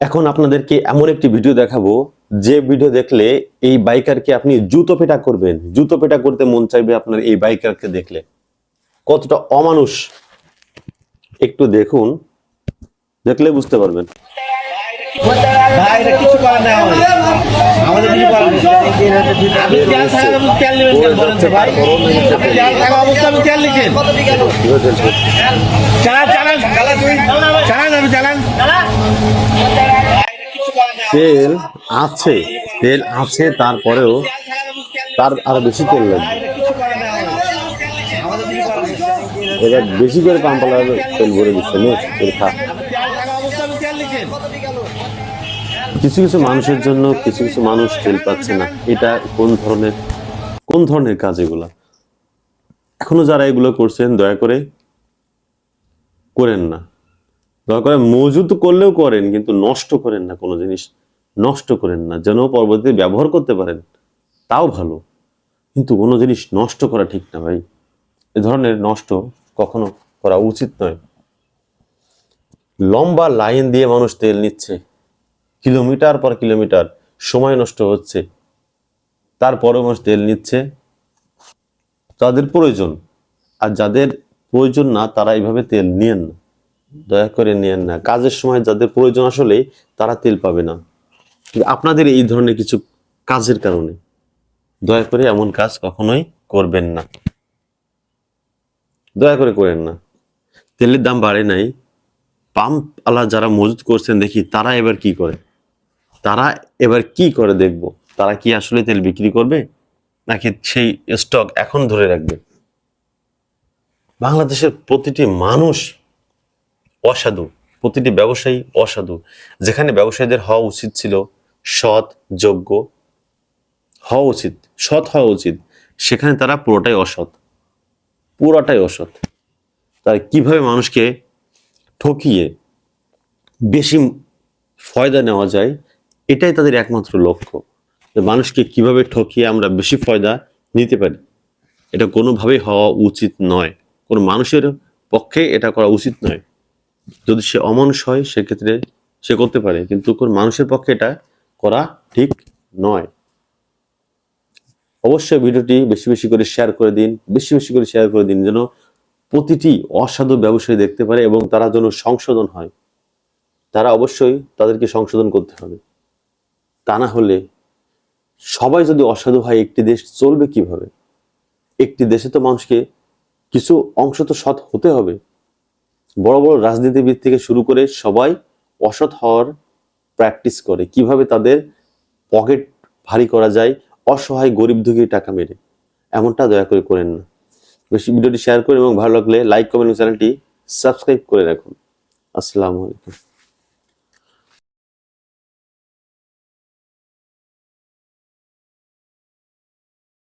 এখন আপনাদেরকে এমন একটি ভিডিও দেখাবো যে ভিডিও দেখলে এই বাইকারকে আপনি জুতো পেটা করবেন, জুতো পেটা করতে মন চাইবে আপনার এই বাইকারকে দেখলে। কতটা অমানুষ একটু দেখুন, দেখলে বুঝতে পারবেন। তেল আছে, তেল আছে, তারপরেও তার আরো বেশি তেল লাগবে। এবার বেশি করে পাম্পালার তেল ভরে দিচ্ছে, তেল খা। কিছু কিছু মানুষের জন্য কিছু কিছু মানুষ তেল পাচ্ছে না। এটা কোন ধরনের কাজ এগুলা? এখনো যারা এগুলো করছেন দয়া করে করেন না, দয়া করে মজুত করলেও করেন, কিন্তু নষ্ট করেন না। কোনো জিনিস নষ্ট করেন না, যেন পরবর্তীতে ব্যবহার করতে পারেন, তাও ভালো। কিন্তু কোনো জিনিস নষ্ট করা ঠিক না ভাই। এ ধরনের নষ্ট কখনো করা উচিত নয়। লম্বা লাইন দিয়ে মানুষ তেল নিচ্ছে, কিলোমিটার পর কিলোমিটার, সময় নষ্ট হচ্ছে, তারপরেও মানুষ তেল নিচ্ছে। তাদের প্রয়োজন, আর যাদের প্রয়োজন না তারা এইভাবে তেল নিয়েন না, দয়া করে নিয়েন না। কাজের সময় যাদের প্রয়োজন আসলে তারা তেল পাবে না, আপনাদের এই ধরনের কিছু কাজের কারণে দয়া করে এমন কাজ কখনোই করবেন না, দয়া করে করেন না। তেলের দাম বাড়ে নাই, পাম্প আলা যারা মজুত করছেন দেখি তারা এবার কি করে দেখব। তারা কি আসলে তেল বিক্রি করবে, নাকি সেই স্টক এখন ধরে রাখবে? বাংলাদেশের প্রতিটি মানুষ অসাধু, প্রতিটি ব্যবসায়ী অসাধু। যেখানে ব্যবসায়ীদের হওয়া উচিত ছিল সৎ, যোগ্য হওয়া উচিত, সৎ হওয়া উচিত, সেখানে তারা পুরোটাই অসৎ। তারা কিভাবে মানুষকে ঠকিয়ে বেশি ফয়দা নেওয়া যায়, এটাই তাদের একমাত্র লক্ষ্য। মানুষকে কিভাবে ঠকিয়ে আমরা বেশি ফয়দা নিতে পারি, এটা কোনোভাবেই হওয়া উচিত নয়। কোনো মানুষের পক্ষে এটা করা উচিত নয়। যদি সে অমানুষ হয় সেক্ষেত্রে সে করতে পারে, কিন্তু কোন মানুষের পক্ষে এটা করা ঠিক নয়। অবশ্যই ভিডিওটি বেশি বেশি করে শেয়ার করে দিন, যেন প্রতিটি অসাধু ব্যবসায়ী দেখতে পারে এবং তারা যেন সংশোধন হয়। তারা অবশ্যই তাদেরকে সংশোধন করতে হবে। তা না হলে সবাই যদি অসাধু হয়, একটি দেশ চলবে কিভাবে? একটি দেশে তো মানুষকে কিছু অংশ তো সৎ হতে হবে। বড় বড় রাজনীতিবিদ থেকে শুরু করে সবাই অসৎ হওয়ার প্র্যাকটিস করে, কিভাবে তাদের পকেট ভারী করা যায় অসহায় গরিব দুঃখীর টাকা মেরে। এমনটা দয়া করে করেন না। বেশি ভিডিওটি শেয়ার করুন এবং ভালো লাগলে লাইক, কমেন্ট, চ্যানেলটি সাবস্ক্রাইব করে রাখুন। আসসালামু আলাইকুম।